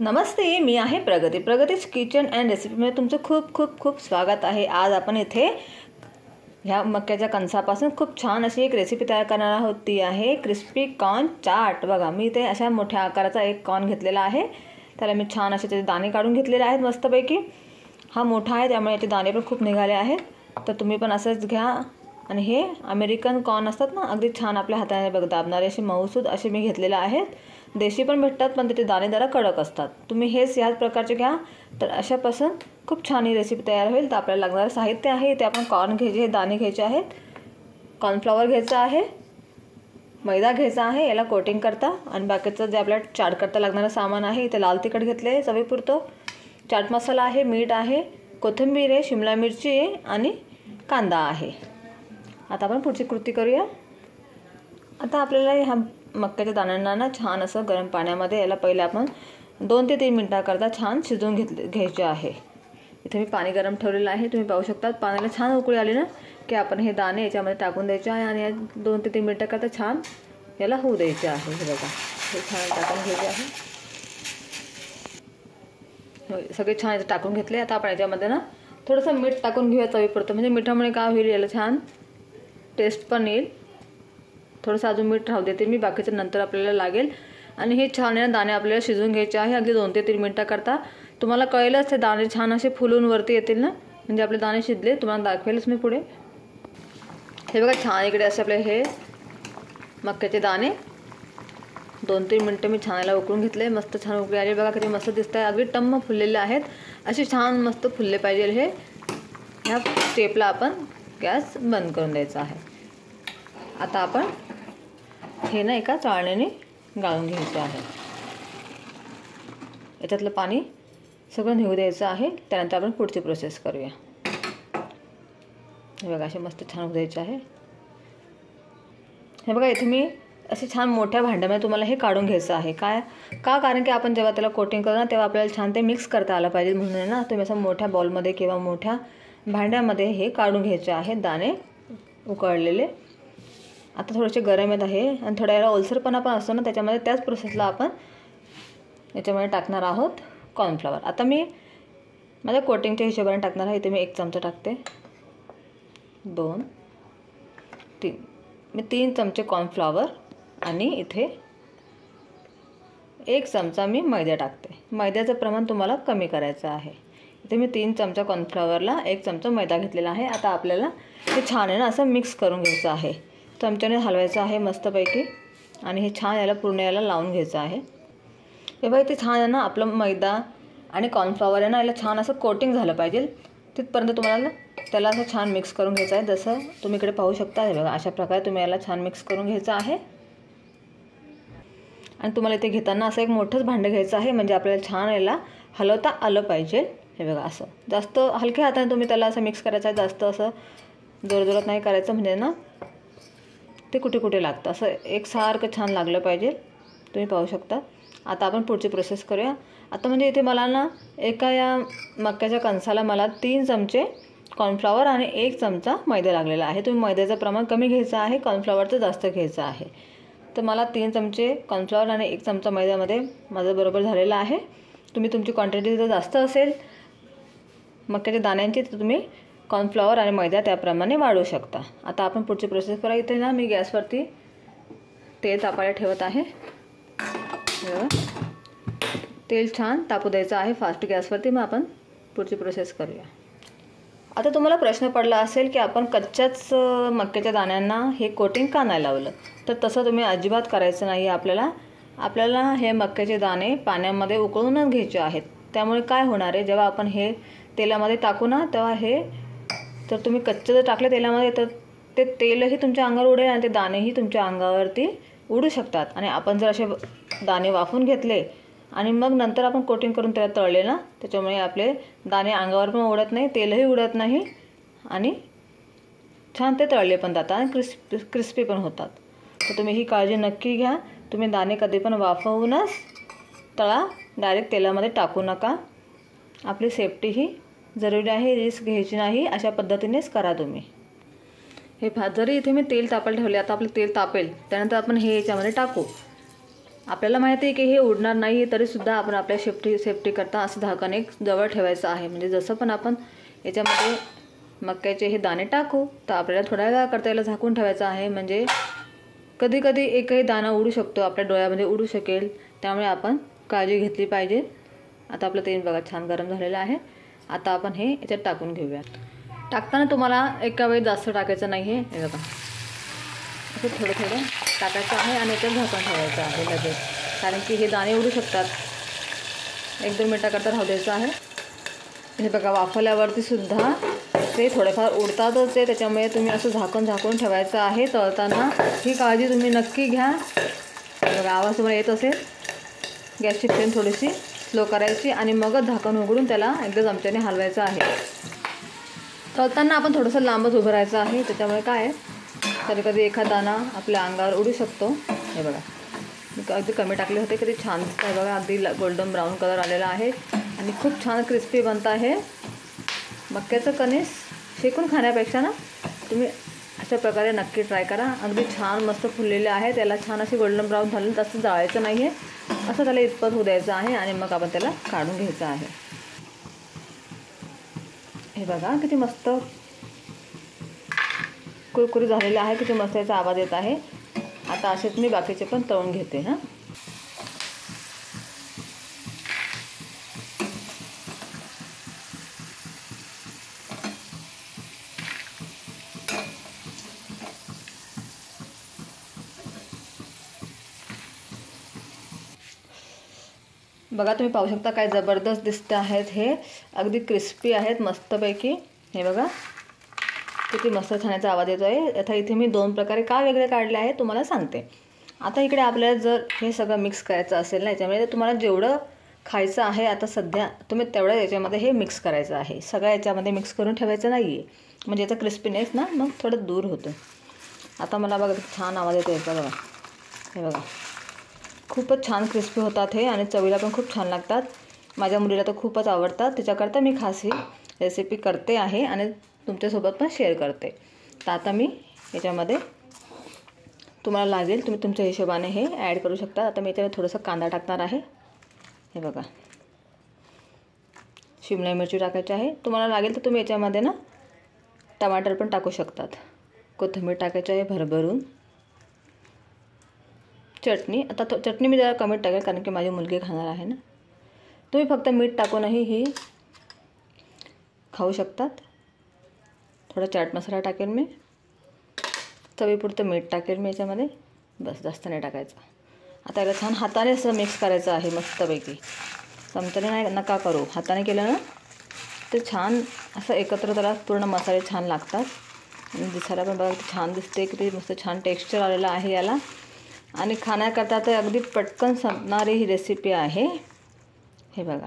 नमस्ते, मी आहे प्रगतीच kitchen and रेसिपीमध्ये तुमचं खूप खूप खूप स्वागत आहे। आज आपण इथे ह्या मक्याच्या कणसापासून खूप छान अशी एक रेसिपी तयार करणार आहोत। ती आहे क्रिस्पी कॉर्न चाट। बघा, मी इथे अशा मोठ्या आकाराचा एक कॉर्न घेतलेला आहे। त्याला मी छान असे त्याचे दाणे काढून घेतलेले आहेत मस्तपैकी। हा मोठा आहे त्यामुळे याचे दाणे पण खूप निघाले आहेत, तर तुम्ही पण असंच घ्या। आणि हे अमेरिकन कॉर्न असतात ना, अगदी छान आपल्या हाताने बघ दाबणारे असे मऊसूद असे मी घेतलेले आहेत। देशी पण भेटतात पण त्याचे दाणे जरा कडक असतात। तुम्ही हेच याच प्रकारचे घ्या, तर अशापासून खूप छान ही रेसिपी तयार होईल। तर आपल्याला लागणारे साहित्य आहे ते आपण कॉर्न घ्यायचे, हे दाणे घ्यायचे आहेत, कॉर्नफ्लॉवर घ्यायचा आहे, मैदा घ्यायचा आहे याला कोटिंग करता, आणि बाकीचं जे आपल्याला चाट करता लागणारं सामान आहे इथे लाल तिखट घेतले चवीपुरतं, चाट मसाला आहे, मीठ आहे, कोथिंबीर आहे, शिमला मिरची आहे आणि कांदा आहे। आता आपण पुढची कृती करूया। आता आपल्याला ह्या मक्याच्या दाण्यांना ना छान असं गरम पाण्यामध्ये याला पहिले आपण 2 ते 3 मिनिटांकरता छान शिजवून घ्यायचे आहे। इथे मी पाणी गरम ठेवलेलं आहे, तुम्ही पाहू शकता। पाण्याला छान उकळी आली ना की आपण हे दाणे याच्यामध्ये टाकून द्यायचे आहे आणि 2 ते 3 मिनिटांकरता छान याला होऊ द्यायचे आहे। हे बघा, हे छान टाकून घ्यायचे आहे, सगळे छान याचे टाकून घेतले। आता आपण याच्यामध्ये ना थोडंसं मीठ टाकून घेऊया चवीपुरतं, म्हणजे मिठामुळे काय होईल याला छान टेस्ट पण येईल। थोडंसं अजून मीठ राहू देते मी, बाकीचं नंतर आपल्याला लागेल। आणि हे छान आहे दाणे आपल्याला शिजवून घ्यायचे आहे अगदी 2 ते 3 मिनिटांकरता। तुम्हाला कळेलच ते दाणे छान असे फुलून वरती येतील ना, म्हणजे आपले दाणे शिजले। तुम्हाला दाखवेलच मी पुढे। हे बघा छान इकडे असे आपले हे मक्याचे दाणे 2-3 मिनिटं मी छान याला उकळून घेतले, मस्त छान उकळी आली। बघा किती मस्त दिसत आहे, अगदी टम्म फुललेले आहेत। असे छान मस्त फुलले पाहिजे हे। ह्या स्टेपला आपण गॅस बंद करून द्यायचा आहे। आता आपण हे ना एका चाळणीने गाळून घ्यायचे आहे, याच्यातलं पाणी सगळं निघू द्यायचं आहे। त्यानंतर आपण पुढची प्रोसेस करूया। हे बघा असे मस्त छान होऊ द्यायचे आहे। हे बघा इथे मी असे छान मोठ्या भांड्यामध्ये तुम्हाला हे काढून घ्यायचं आहे। कारण की आपण जेव्हा त्याला कोटिंग करू ना तेव्हा आपल्याला छान ते मिक्स करता आलं पाहिजे, म्हणून ना तुम्ही असं मोठ्या बॉलमध्ये किंवा मोठ्या भांड्यामध्ये हे काढून घ्यायचे आहेत दाणे उकळलेले। आता थोडेसे गरम येत आहे आणि थोडा याला ओलसरपणा पण असतो ना, त्याच्यामध्ये त्याच प्रोसेसला आपण याच्यामध्ये टाकणार आहोत कॉर्नफ्लॉवर। आता मी माझ्या कोटिंगच्या हिशोबाने टाकणार आहे। इथे मी 1 चमचा टाकते, 2, 3, मी 3 चमचे कॉर्नफ्लॉवर आणि इथे 1 चमचा मी मैदा टाकते। मैद्याचं प्रमाण तुम्हाला कमी करायचं आहे। इथे मी 3 चमचा कॉर्नफ्लॉवरला 1 चमचा मैदा घेतलेला आहे। आता आपल्याला हे छान आहे ना असं मिक्स करून घ्यायचं आहे, चमच्याने हलवायचं आहे मस्तपैकी, आणि हे छान याला पूर्ण याला लावून घ्यायचं आहे। हे बघा इथे छान आहे ना आपलं मैदा आणि कॉर्नफ्लॉवर आहे ना याला छान असं कोटिंग झालं पाहिजे, तिथपर्यंत तुम्हाला त्याला असं छान मिक्स करून घ्यायचं आहे। जसं तुम्ही इकडे पाहू शकता, हे बघा अशा प्रकारे तुम्ही याला छान मिक्स करून घ्यायचं आहे। आणि तुम्हाला इथे घेताना असं एक मोठंच भांडं घ्यायचं आहे, म्हणजे आपल्याला छान याला हलवता आलं पाहिजे। हे बघा असं जास्त हलक्या हाताने तुम्ही त्याला असं मिक्स करायचं आहे, जास्त असं जोरजोरात नाही करायचं, म्हणजे ना ते कुठे कुठे लागतं, असं एकसारखं छान लागलं पाहिजे। तुम्ही पाहू शकता। आता आपण पुढची प्रोसेस करूया। आता म्हणजे इथे मला ना एका या मक्याच्या कणसाला मला 3 चमचे कॉर्नफ्लॉवर आणि 1 चमचा मैदा लागलेला आहे। तुम्ही मैद्याचं प्रमाण कमी घ्यायचं आहे, कॉर्नफ्लॉवरचं जास्त घ्यायचं आहे। तर मला 3 चमचे कॉर्नफ्लॉवर आणि 1 चमचा मैद्यामध्ये माझं बरोबर झालेलं आहे। तुम्ही तुमची क्वांटिटी जर जास्त असेल मक्याच्या दाण्यांची तर तुम्ही कॉर्नफ्लॉवर आणि मैदा त्याप्रमाणे वाढवू शकता। आता आपण पुढची प्रोसेस करूया। इथे ना मी गॅसवरती तेल तापायला ठेवत आहे। तेल छान तापू द्यायचं आहे फास्ट गॅसवरती। मग आपण पुढची प्रोसेस करूया। आता तुम्हाला प्रश्न पडला असेल की आपण कच्च्याच मक्याच्या दाण्यांना हे कोटिंग का नाही लावलं, तर तसं तुम्ही अजिबात करायचं नाही। आपल्याला हे मक्याचे दाणे पाण्यामध्ये उकळूनच घ्यायचे आहेत। त्यामुळे काय होणार आहे, जेव्हा आपण हे तेलामध्ये टाकू ना तेव्हा हे तर तुम्ही कच्चे जर टाकले तेलामध्ये तर ते तेलही तुमच्या अंगावर उडेल आणि ते दाणेही तुमच्या अंगावरती उडू शकतात। आणि आपण जर असे दाणे वाफून घेतले आणि मग नंतर आपण कोटिंग करून त्याला तळले ना, त्याच्यामुळे आपले दाणे अंगावर पण उडत नाही, तेलही उडत नाही आणि छान ते तळले पण जातात आणि क्रिस्पी पण होतात। तर तुम्ही ही काळजी नक्की घ्या। तुम्ही दाणे कधी पण वाफवूनच तळा, डायरेक्ट तेलामध्ये टाकू नका। आपली सेफ्टी ही जरुरी आहे, रिस्क घ्यायची नाही, अशा पद्धतीनेच करा तुम्ही। हे जरी इथे मी तेल तापायला ठेवले, आता आपलं तेल तापेल त्यानंतर आपण हे याच्यामध्ये टाकू। आपल्याला माहिती आहे की हे उडणार नाही, तरीसुद्धा आपण आपल्या सेफ्टी करता असं झाकण एक जवळ ठेवायचं आहे. म्हणजे जसं पण आपण याच्यामध्ये मक्याचे हे दाणे टाकू तर आपल्याला थोड्या वेळा करता याला झाकून ठेवायचं आहे. म्हणजे कधी कधी एकही दाणा उडू शकतो, आपल्या डोळ्यामध्ये उडू शकेल, त्यामुळे आपण काळजी घेतली पाहिजे. आता आपलं तेल बघा छान गरम झालेलं आहे. आता आपण हे याच्यात टाकून घेऊया. टाकताना तुम्हाला एका वेळी जास्त टाकायचं नाही आहे. हे बघा असं थोडं थोडं टाकायचं आहे आणि याच्यात झाकण ठेवायचं आहे लगेच, कारण की हे दाणे उडू शकतात. 1-2 मिनटाकरता राहू द्यायचं आहे. हे बघा वाफवल्यावरती सुद्धा ते थोडेफार उडतातच आहे, त्याच्यामुळे तुम्ही असं झाकून ठेवायचं आहे. तळताना ही काळजी तुम्ही नक्की घ्या. बघा आवाज तुम्हाला येत असेल. गॅसची फ्लेम थोडीशी स्लो करायची आणि मगच झाकण उघडून त्याला एकदा चमच्याने हलवायचं आहे. तळताना आपण थोडंसं लांबच उभं राहायचं आहे, त्याच्यामुळे काय आहे कधी कधी एखादा दाणा आपल्या अंगावर उडू शकतो. हे बघा मी अगदी कमी टाकले होते, किती छान दिसत आहे बघा. अगदी गोल्डन ब्राऊन कलर आलेला आहे आणि खूप छान क्रिस्पी बनत आहे. मक्याचं कणीस शेकून खाण्यापेक्षा ना तुम्ही अशा प्रकारे नक्की ट्राय करा. अगदी छान मस्त फुललेले आहे. त्याला छान असे गोल्डन ब्राऊन झाले, जास्त जाळायचं नाही आहे, असं त्याला इतपत होऊ द्यायचं आहे आणि मग आपण त्याला काढून घ्यायचं आहे. हे बघा किती मस्त कुरकुरी झालेले आहे, किती मस्त याचा आवाज येत आहे. आता असेच मी बाकीचे पण तळून घेते. हां बघा तुम्ही पाहू शकता काय जबरदस्त दिसत आहेत. हे अगदी क्रिस्पी आहेत मस्तपैकी. हे बघा किती मस्त खाण्याचा आवाज येतो आहे. आता इथे मी 2 प्रकारे का वेगळे काढले आहे तुम्हाला सांगते. आता इकडे आपल्याला जर हे सगळं मिक्स करायचं असेल ना याच्यामध्ये, तुम्हाला जेवढं खायचं आहे आता सध्या तुम्ही तेवढं याच्यामध्ये हे मिक्स करायचं आहे. सगळं याच्यामध्ये मिक्स करून ठेवायचं नाही आहे, म्हणजे याचा क्रिस्पीनेस ना मग थोडं दूर होतं. आता मला बघा छान आवाज येतो याचा बघा. हे बघा खूपच छान क्रिस्पी होतात हे आणि चवीला पण खूप छान लागतात. माझ्या मुलीला तर खूपच आवडतात, त्याच्याकरता मी खास ही रेसिपी करते आहे आणि तुमच्यासोबत पण शेअर करते. तर आता मी याच्यामध्ये तुम्हाला लागेल तुम्ही तुमच्या हिशोबाने हे ॲड करू शकता. आता मी याच्यामध्ये थोडंसं कांदा टाकणार आहे. हे बघा शिमला मिरची टाकायची आहे. तुम्हाला लागेल तर तुम्ही याच्यामध्ये ना टमाटर पण टाकू शकतात. कोथिंबीर टाकायची आहे भरभरून. चटणी, आता चटणी मी जरा कमी टाकेल कारण की माझी मुलगी खाणार आहे ना. तुम्ही फक्त मीठ टाकूनही ही खाऊ शकतात. थोडा चाट मसाला टाकेल मी, चवीपुरतं मीठ टाकेल मी याच्यामध्ये, बस जास्त नाही टाकायचं. आता याला छान हाताने असं मिक्स करायचं आहे मस्तपैकी. चमच्याने नाही नका करू, हाताने केलं ना ते छान असं एकत्र त्याला पूर्ण मसाले छान लागतात आणि दिसायला पण बघा छान दिसते. किती मस्त छान टेक्स्चर आलेलं आहे याला आणि खाण्याकरता तर अगदी पटकन संपणारी ही रेसिपी आहे. हे बघा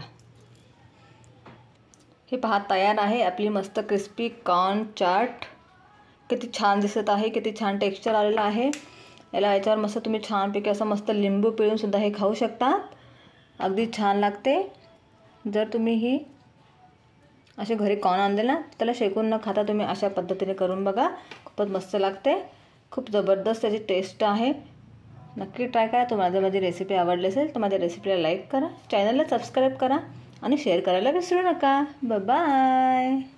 हे पहा तयार आहे आपली मस्त क्रिस्पी कॉर्न चाट. किती छान दिसत आहे, किती छान टेक्स्चर आलेलं आहे. याला याच्यावर मस्त तुम्ही छानपैकी असं मस्त लिंबू पिळूनसुद्धा हे खाऊ शकता. अगदी छान लागते. जर तुम्ही ही असे घरी कॉर्न आणले ना त्याला शेकून न खाता तुम्ही अशा पद्धतीने करून बघा, खूपच मस्त लागते. खूप जबरदस्त त्याची टेस्ट आहे. नक्की ट्राय करा. तुम्हाला जर माझी रेसिपी आवडली असेल तर माझ्या रेसिपीला लाईक करा, चॅनलला सबस्क्राईब करा आणि शेअर करायला विसरू नका. बाय.